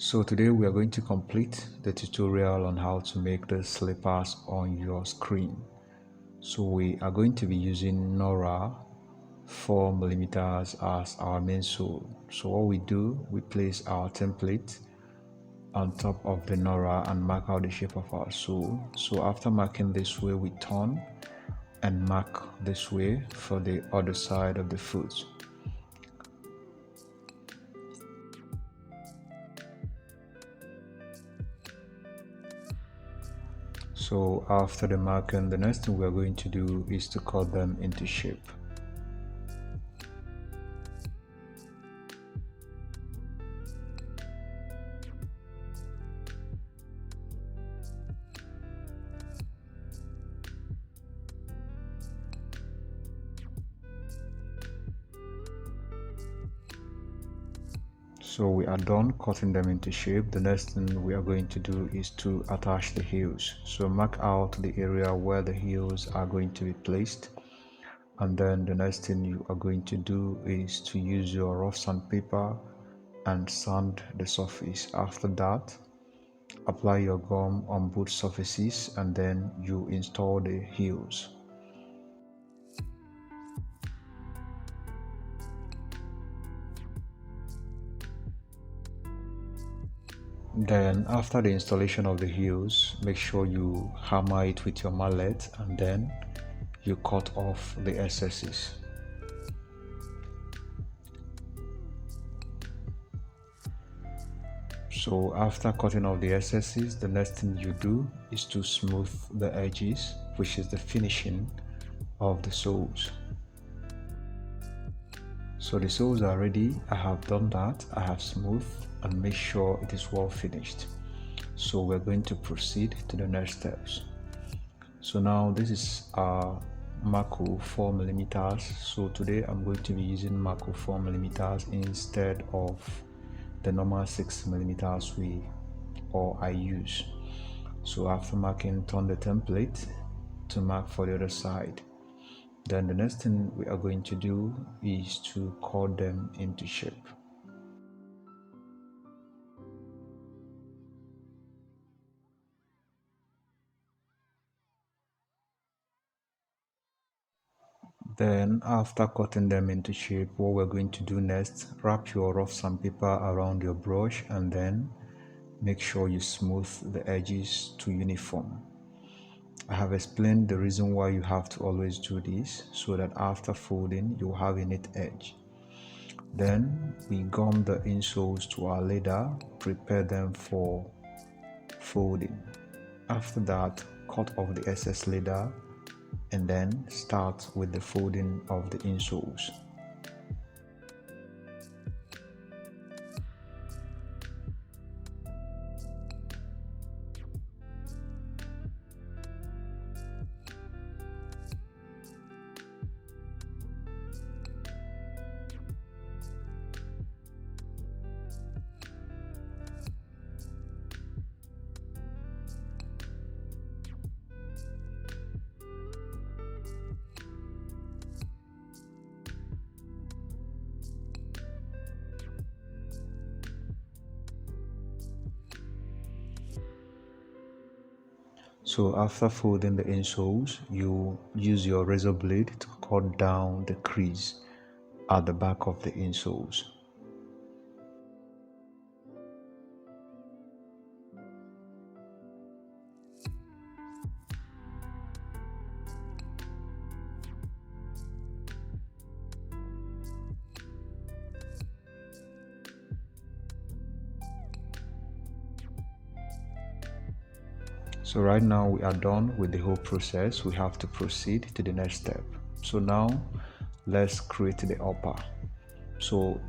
So today we are going to complete the tutorial on how to make the slippers on your screen. So we are going to be using Nora 4mm as our main sole. So what we do, we place our template on top of the Nora and mark out the shape of our sole. So after marking this way, we turn and mark this way for the other side of the foot. So after the marking, the next thing we are going to do is to cut them into shape. So we are done cutting them into shape. The next thing we are going to do is to attach the heels. So mark out the area where the heels are going to be placed, and then the next thing you are going to do is to use your rough sandpaper and sand the surface. After that, apply your gum on both surfaces and then you install the heels. Then after the installation of the heels, make sure you hammer it with your mallet and then you cut off the excesses. So after cutting off the excesses, the next thing you do is to smooth the edges, which is the finishing of the soles. So the soles are ready. I have done that. I have smoothed and make sure it is well finished. So we're going to proceed to the next steps. So now this is our Mako 4mm. So today I'm going to be using Mako 4mm instead of the normal 6mm I use. So after marking, turn the template to mark for the other side. Then the next thing we are going to do is to cut them into shape. Then after cutting them into shape, what we're going to do next, wrap your rough sandpaper around your brush and then make sure you smooth the edges to uniform. I have explained the reason why you have to always do this, so that after folding you'll have a neat edge. Then we gum the insoles to our leather, prepare them for folding. After that, cut off the excess leather and then start with the folding of the insoles. So after folding the insoles, you use your razor blade to cut down the crease at the back of the insoles. So right now we are done with the whole process. We have to proceed to the next step. So now let's create the upper. So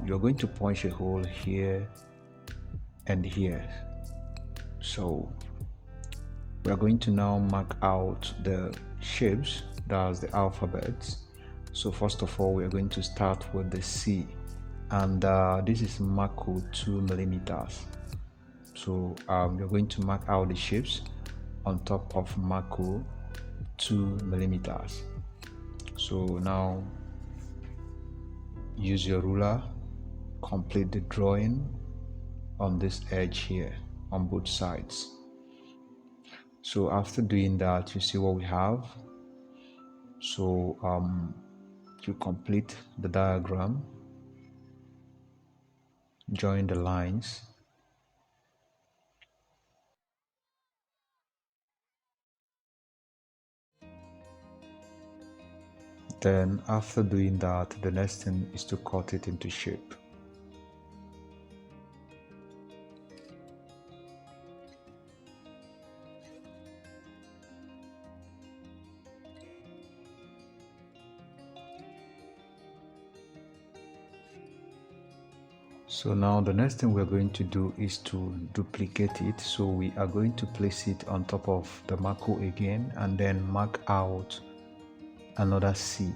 you're going to punch a hole here and here. So we are going to now mark out the shapes, that's the alphabets. So first of all, we are going to start with the C, and this is Mako 2mm. So you're going to mark out the shapes on top of Mako 2mm. So now use your ruler, complete the drawing on this edge here on both sides. So after doing that, you see what we have. So you complete the diagram, join the lines, then after doing that, the next thing is to cut it into shape. So now the next thing we're going to do is to duplicate it. So we are going to place it on top of the Mako again and then mark out another C.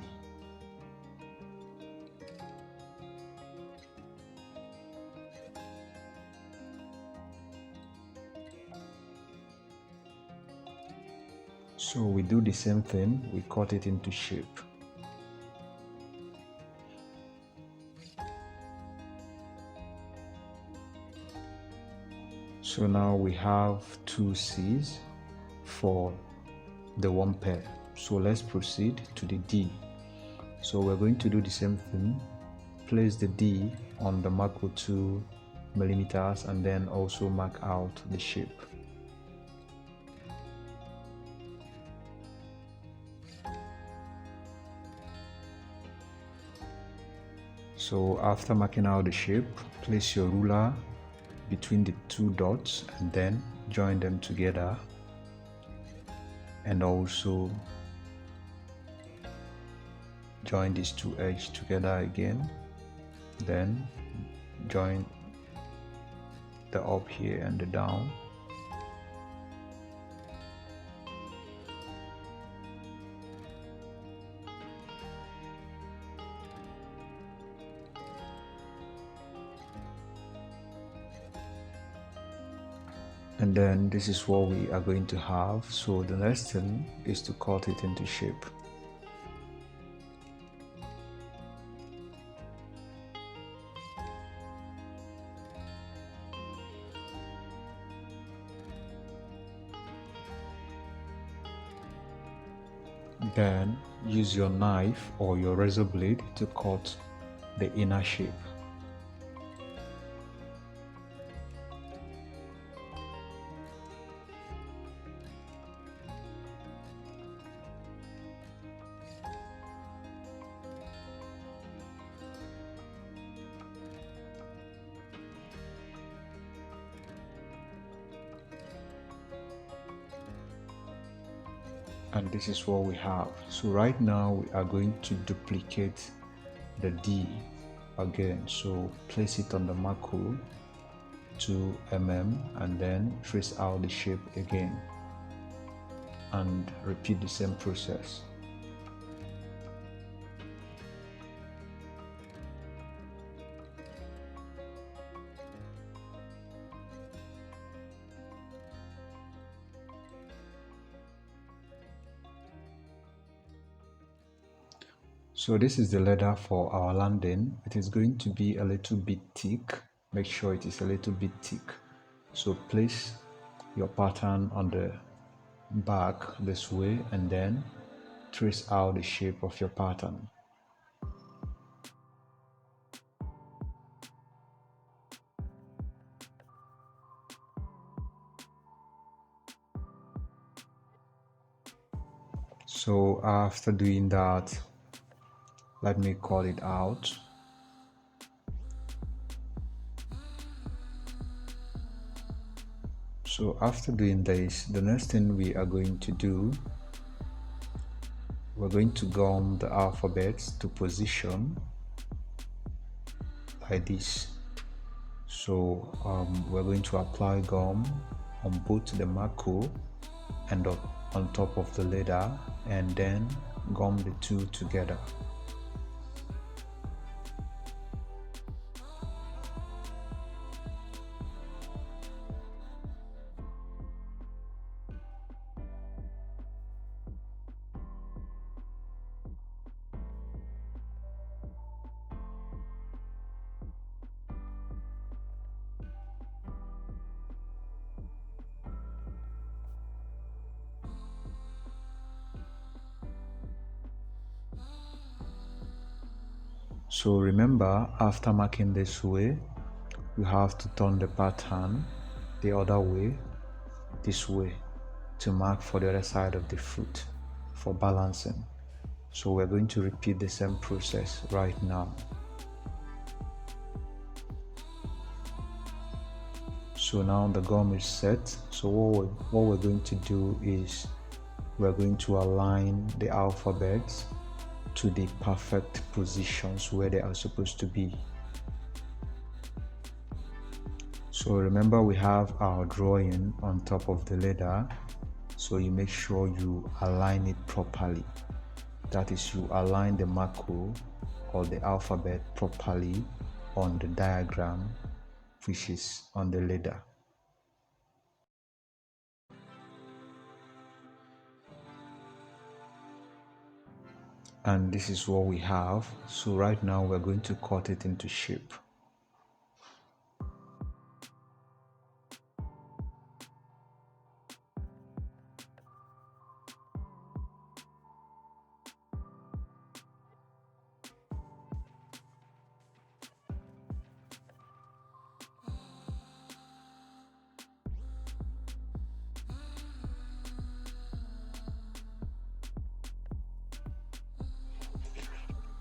So we do the same thing, we cut it into shape. So now we have two C's for the one pair. So let's proceed to the D. So we're going to do the same thing, place the D on the Mako 2 millimeters and then also mark out the shape. So after marking out the shape, place your ruler between the two dots and then join them together, and also join these two edges together again, then join the up here and the down. And then this is what we are going to have. So the next thing is to cut it into shape. Then use your knife or your razor blade to cut the inner shape. And this is what we have. So right now we are going to duplicate the D again. So place it on the Mako 2 mm and then trace out the shape again and repeat the same process. So this is the leather for our landing. It is going to be a little bit thick. Make sure it is a little bit thick. So place your pattern on the back this way and then trace out the shape of your pattern. So after doing that, let me call it out. So after doing this, the next thing we are going to do, we're going to gum the alphabets to position like this. So we're going to apply gum on both the Mako and on top of the leather and then gum the two together. So remember, after marking this way, you have to turn the pattern the other way, this way, to mark for the other side of the foot for balancing. So we're going to repeat the same process right now. So now the gum is set. So what we're going to do is we're going to align the alphabets to the perfect positions where they are supposed to be. So remember, we have our drawing on top of the letter, so you make sure you align it properly. That is, you align the macro or the alphabet properly on the diagram, which is on the letter. And this is what we have. So right now we're going to cut it into shape.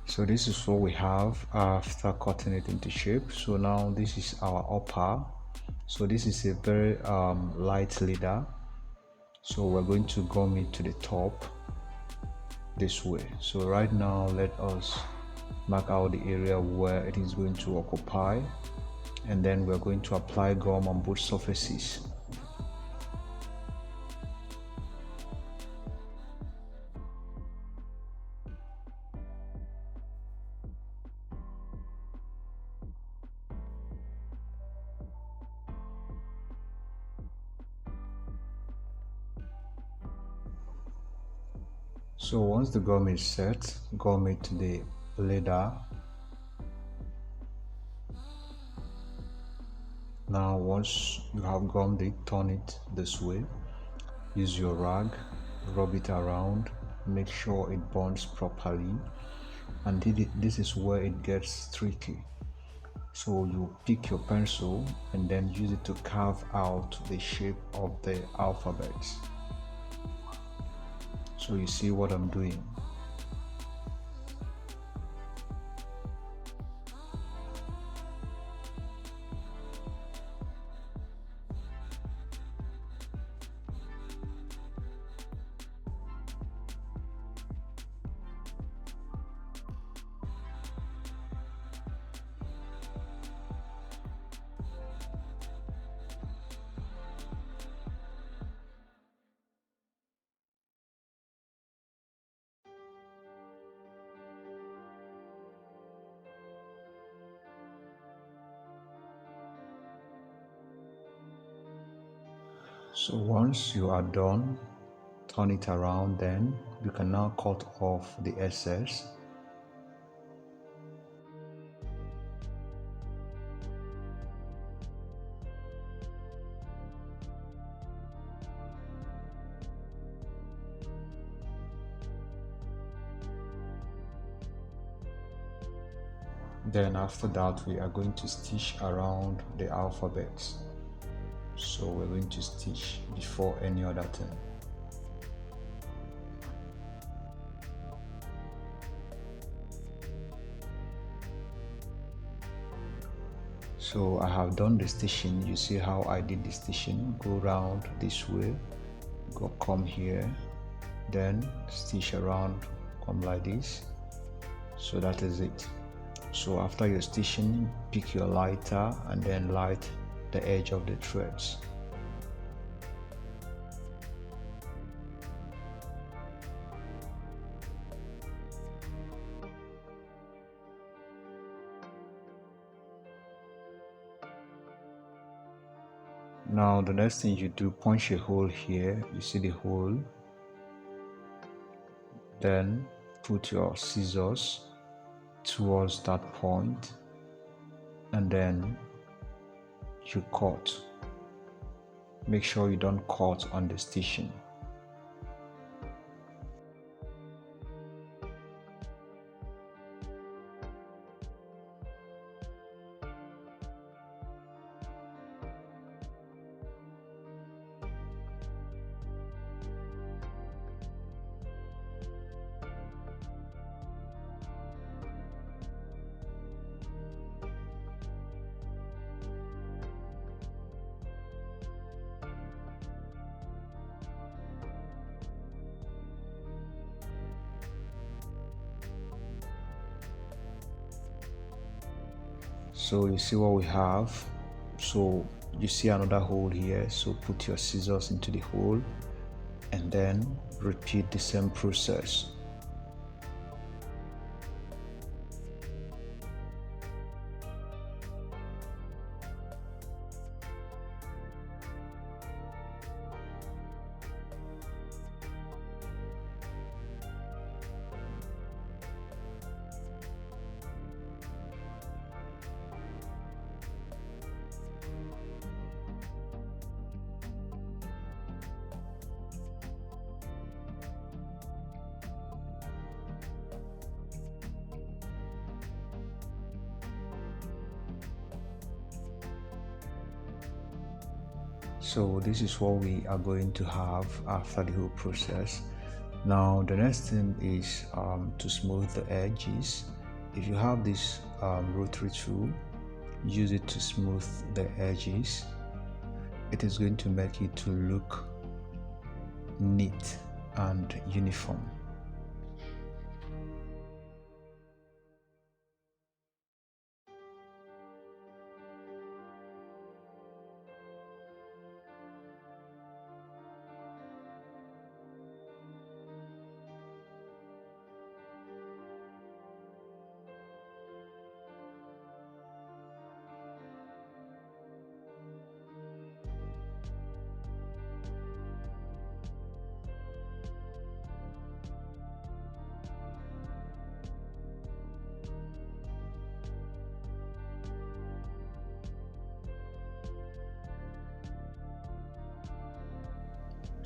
So this is what we have after cutting it into shape. So now this is our upper. So this is a very light leather. So we're going to gum it to the top this way. So right now let us mark out the area where it is going to occupy, and then we're going to apply gum on both surfaces. So once the gum is set, gum it to the leather. Now once you have gummed it, turn it this way. Use your rag, rub it around, make sure it bonds properly, and this is where it gets tricky. So you pick your pencil and then use it to carve out the shape of the alphabets. So you see what I'm doing. So once you are done, turn it around, then you can now cut off the excess. Then after that, we are going to stitch around the alphabets. So we're going to stitch before any other thing. So I have done the stitching. You see how I did the stitching. Go round this way, come here, then stitch around, come like this. So that is it. So after your stitching, pick your lighter and then light the edge of the threads. Now the next thing you do, punch a hole here. You see the hole. Then put your scissors towards that point, and then you cut. Make sure you don't cut on the stitching. So you see what we have. So you see another hole here, so put your scissors into the hole and then repeat the same process. So this is what we are going to have after the whole process. Now the next thing is to smooth the edges. If you have this rotary tool, use it to smooth the edges. It is going to make it to look neat and uniform.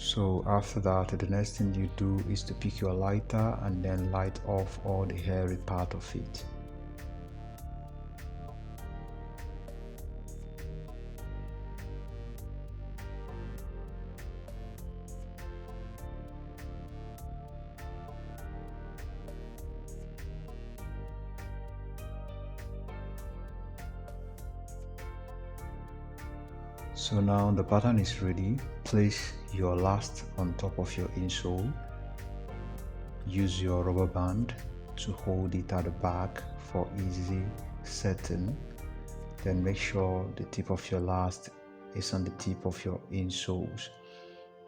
So after that, the next thing you do is to pick your lighter and then light off all the hairy part of it. So now the pattern is ready. Place your last on top of your insole. Use your rubber band to hold it at the back for easy setting. Then make sure the tip of your last is on the tip of your insoles.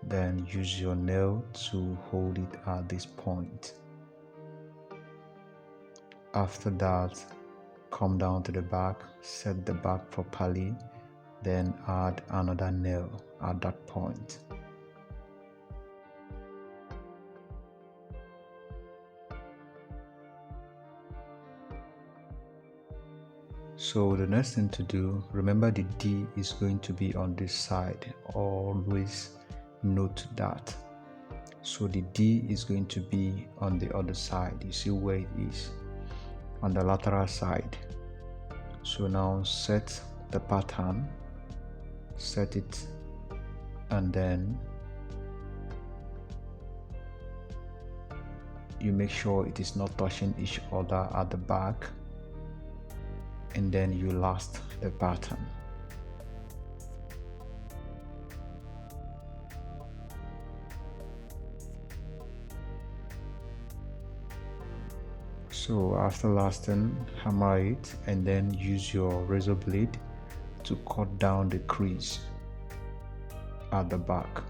Then use your nail to hold it at this point. After that, come down to the back, set the back properly, then add another nail at that point. So the next thing to do, remember the D is going to be on this side. Always note that. So the D is going to be on the other side. You see where it is? On the lateral side. So now set the pattern, set it, and then you make sure it is not touching each other at the back, and then you last the pattern. So after lasting, hammer it and then use your razor blade to cut down the crease at the back.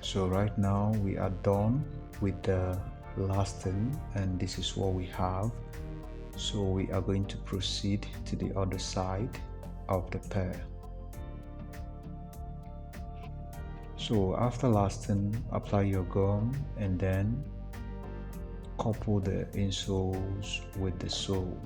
So right now we are done with the lasting, and this is what we have. So we are going to proceed to the other side of the pair. So after lasting, apply your gum and then couple the insoles with the sole.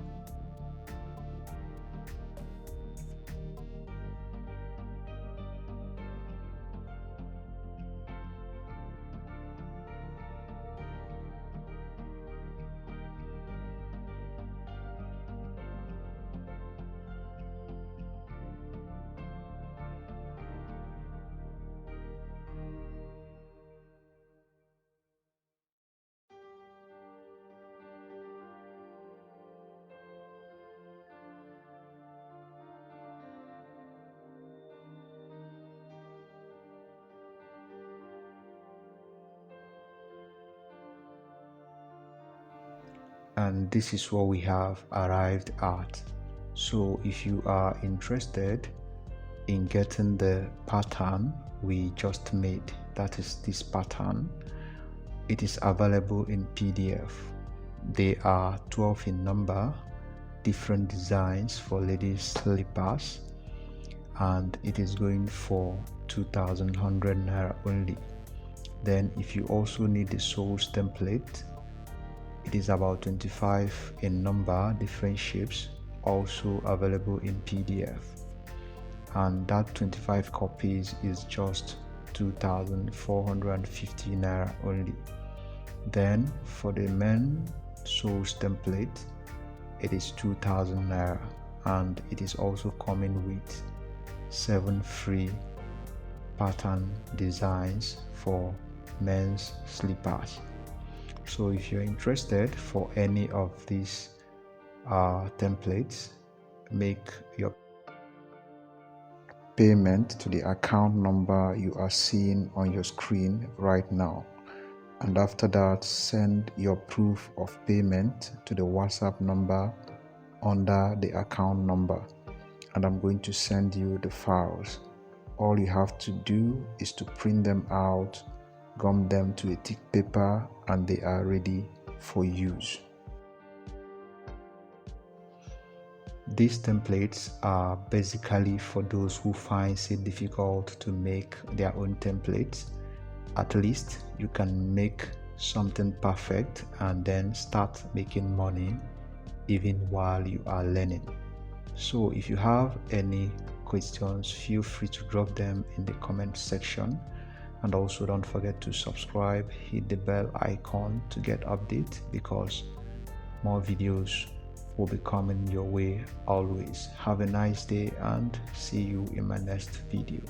and this is what we have arrived at. So if you are interested in getting the pattern we just made, that is this pattern, it is available in PDF. They are 12 in number, different designs for ladies slippers, and it is going for 2,100 naira only. Then if you also need the soles template, it is about 25 in number, different shapes, also available in PDF, and that 25 copies is just 2,450 naira only. Then for the men soles template, it is 2,000 naira, and it is also coming with 7 free pattern designs for men's slippers. So if you're interested for any of these templates, make your payment to the account number you are seeing on your screen right now, and after that send your proof of payment to the WhatsApp number under the account number, and I'm going to send you the files. All you have to do is to print them out, gum them to a thick paper, and they are ready for use. These templates are basically for those who find it difficult to make their own templates. At least you can make something perfect and then start making money even while you are learning. So if you have any questions, feel free to drop them in the comment section, and also don't forget to subscribe, hit the bell icon to get updates, because more videos will be coming your way always. Have a nice day and see you in my next video.